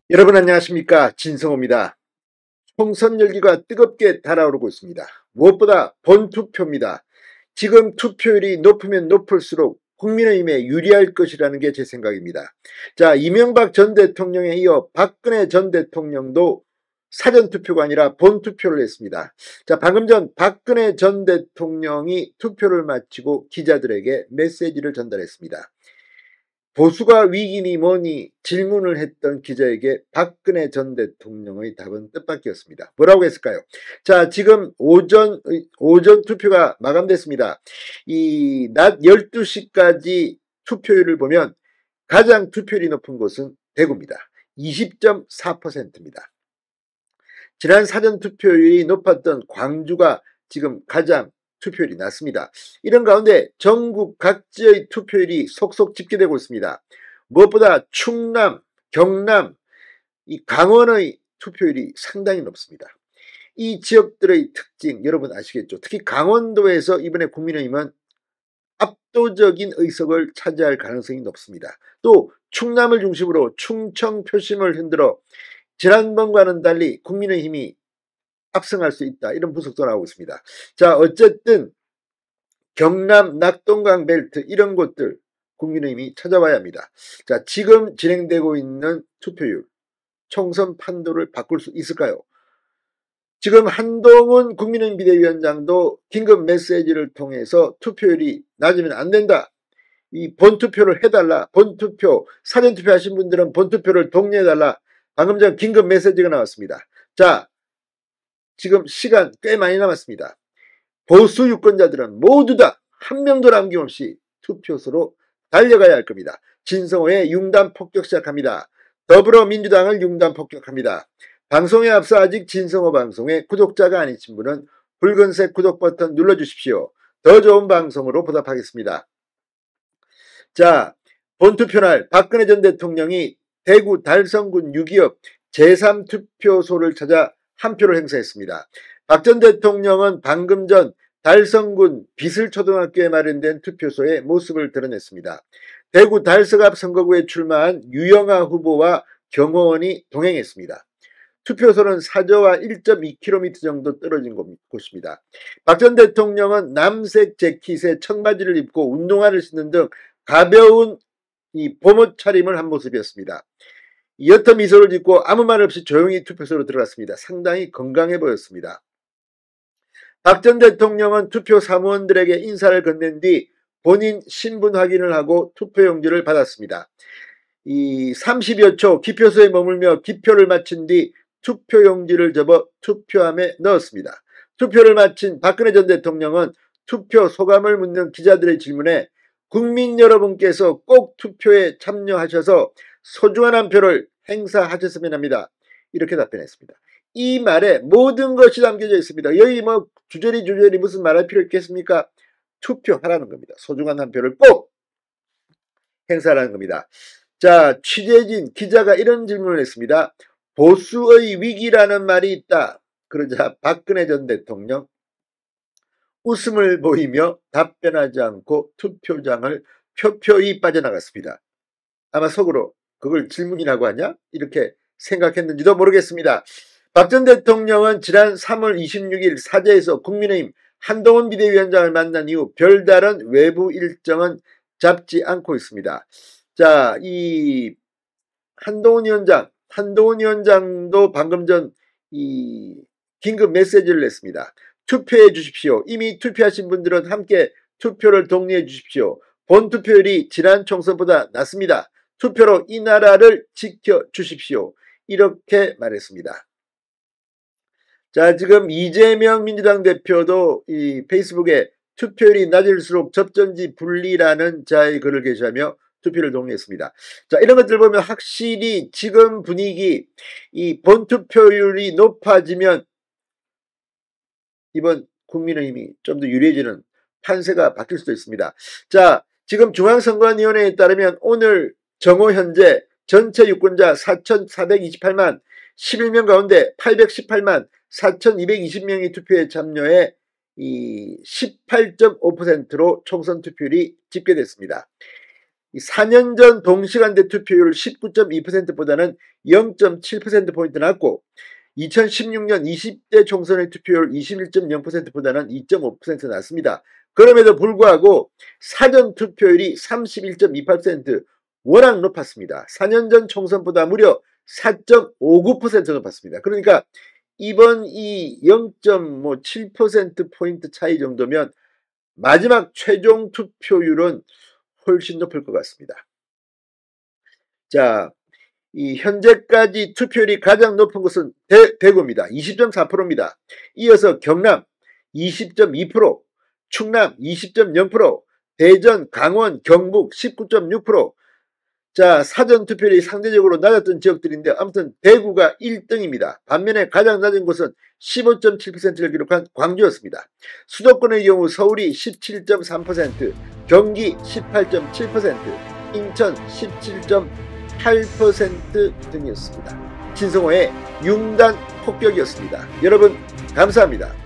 여러분 안녕하십니까, 진성호입니다. 총선 열기가 뜨겁게 달아오르고 있습니다. 무엇보다 본투표입니다. 지금 투표율이 높으면 높을수록 국민의힘에 유리할 것이라는 게 제 생각입니다. 자, 이명박 전 대통령에 이어 박근혜 전 대통령도 사전투표가 아니라 본투표를 했습니다. 자, 방금 전 박근혜 전 대통령이 투표를 마치고 기자들에게 메시지를 전달했습니다. 보수가 위기니 뭐니 질문을 했던 기자에게 박근혜 전 대통령의 답은 뜻밖이었습니다. 뭐라고 했을까요? 자, 지금 오전 투표가 마감됐습니다. 이 낮 12시까지 투표율을 보면 가장 투표율이 높은 곳은 대구입니다. 20.4%입니다. 지난 사전 투표율이 높았던 광주가 지금 가장 투표율이 낮습니다. 이런 가운데 전국 각지의 투표율이 속속 집계되고 있습니다. 무엇보다 충남, 경남, 이 강원의 투표율이 상당히 높습니다. 이 지역들의 특징 여러분 아시겠죠? 특히 강원도에서 이번에 국민의힘은 압도적인 의석을 차지할 가능성이 높습니다. 또 충남을 중심으로 충청 표심을 흔들어 지난번과는 달리 국민의힘이 압승할 수 있다, 이런 분석도 나오고 있습니다. 자, 어쨌든 경남 낙동강 벨트 이런 곳들 국민의힘이 찾아봐야 합니다. 자, 지금 진행되고 있는 투표율 총선 판도를 바꿀 수 있을까요? 지금 한동훈 국민의힘 비대위원장도 긴급 메시지를 통해서 투표율이 낮으면 안 된다, 이 본투표를 해달라, 본투표, 사전투표 하신 분들은 본투표를 독려해달라, 방금 전 긴급 메시지가 나왔습니다. 자, 지금 시간 꽤 많이 남았습니다. 보수 유권자들은 모두 다 한 명도 남김없이 투표소로 달려가야 할 겁니다. 진성호의 융단 폭격 시작합니다. 더불어민주당을 융단 폭격합니다. 방송에 앞서 아직 진성호 방송에 구독자가 아니신 분은 붉은색 구독 버튼 눌러주십시오. 더 좋은 방송으로 보답하겠습니다. 자, 본투표날 박근혜 전 대통령이 대구 달성군 6.25 제3투표소를 찾아 한 표를 행사했습니다. 박 전 대통령은 방금 전 달성군 비슬초등학교에 마련된 투표소의 모습을 드러냈습니다. 대구 달서갑 선거구에 출마한 유영아 후보와 경호원이 동행했습니다. 투표소는 사저와 1.2km 정도 떨어진 곳입니다. 박 전 대통령은 남색 재킷에 청바지를 입고 운동화를 신는 등 가벼운 이 봄옷 차림을 한 모습이었습니다. 옅은 미소를 짓고 아무 말 없이 조용히 투표소로 들어갔습니다. 상당히 건강해 보였습니다. 박 전 대통령은 투표 사무원들에게 인사를 건넨 뒤 본인 신분 확인을 하고 투표용지를 받았습니다. 이 30여 초 기표소에 머물며 기표를 마친 뒤 투표용지를 접어 투표함에 넣었습니다. 투표를 마친 박근혜 전 대통령은 투표 소감을 묻는 기자들의 질문에 국민 여러분께서 꼭 투표에 참여하셔서 소중한 한 표를 행사하셨으면 합니다, 이렇게 답변했습니다. 이 말에 모든 것이 담겨져 있습니다. 여기 뭐 주저리 무슨 말할 필요 있겠습니까? 투표하라는 겁니다. 소중한 한 표를 꼭 행사하라는 겁니다. 자, 취재진 기자가 이런 질문을 했습니다. 보수의 위기라는 말이 있다. 그러자 박근혜 전 대통령 웃음을 보이며 답변하지 않고 투표장을 표표히 빠져나갔습니다. 아마 속으로 그걸 질문이라고 하냐? 이렇게 생각했는지도 모르겠습니다. 박 전 대통령은 지난 3월 26일 사저에서 국민의힘 한동훈 비대위원장을 만난 이후 별다른 외부 일정은 잡지 않고 있습니다. 자, 이 한동훈 위원장도 방금 전 이 긴급 메시지를 냈습니다. 투표해 주십시오. 이미 투표하신 분들은 함께 투표를 독려해 주십시오. 본투표율이 지난 총선보다 낮습니다. 투표로 이 나라를 지켜주십시오, 이렇게 말했습니다. 자, 지금 이재명 민주당 대표도 이 페이스북에 투표율이 낮을수록 접전지 분리라는 자의 글을 게시하며 투표를 독려했습니다. 자, 이런 것들 보면 확실히 지금 분위기, 이 본투표율이 높아지면 이번 국민의힘이 좀 더 유리해지는 판세가 바뀔 수도 있습니다. 자, 지금 중앙선관위원회에 따르면 오늘 정오 현재 전체 유권자 4,428만 11명 가운데 818만 4,220명이 투표에 참여해 이 18.5%로 총선 투표율이 집계됐습니다. 4년 전 동시간대 투표율 19.2%보다는 0.7%포인트 낮고 2016년 20대 총선의 투표율 21.0%보다는 2.5% 낮습니다. 그럼에도 불구하고 사전 투표율이 31.28% 워낙 높았습니다. 4년 전 총선보다 무려 4.59% 높았습니다. 그러니까 이번 이 0.7%포인트 차이 정도면 마지막 최종 투표율은 훨씬 높을 것 같습니다. 자, 이 현재까지 투표율이 가장 높은 곳은 대구입니다. 20.4%입니다. 이어서 경남 20.2%, 충남 20.0%, 대전, 강원, 경북 19.6%. 자, 사전 투표율이 상대적으로 낮았던 지역들인데 아무튼 대구가 1등입니다. 반면에 가장 낮은 곳은 15.7%를 기록한 광주였습니다. 수도권의 경우 서울이 17.3%, 경기 18.7%, 인천 17.8% 등이었습니다. 진성호의 융단 폭격이었습니다. 여러분 감사합니다.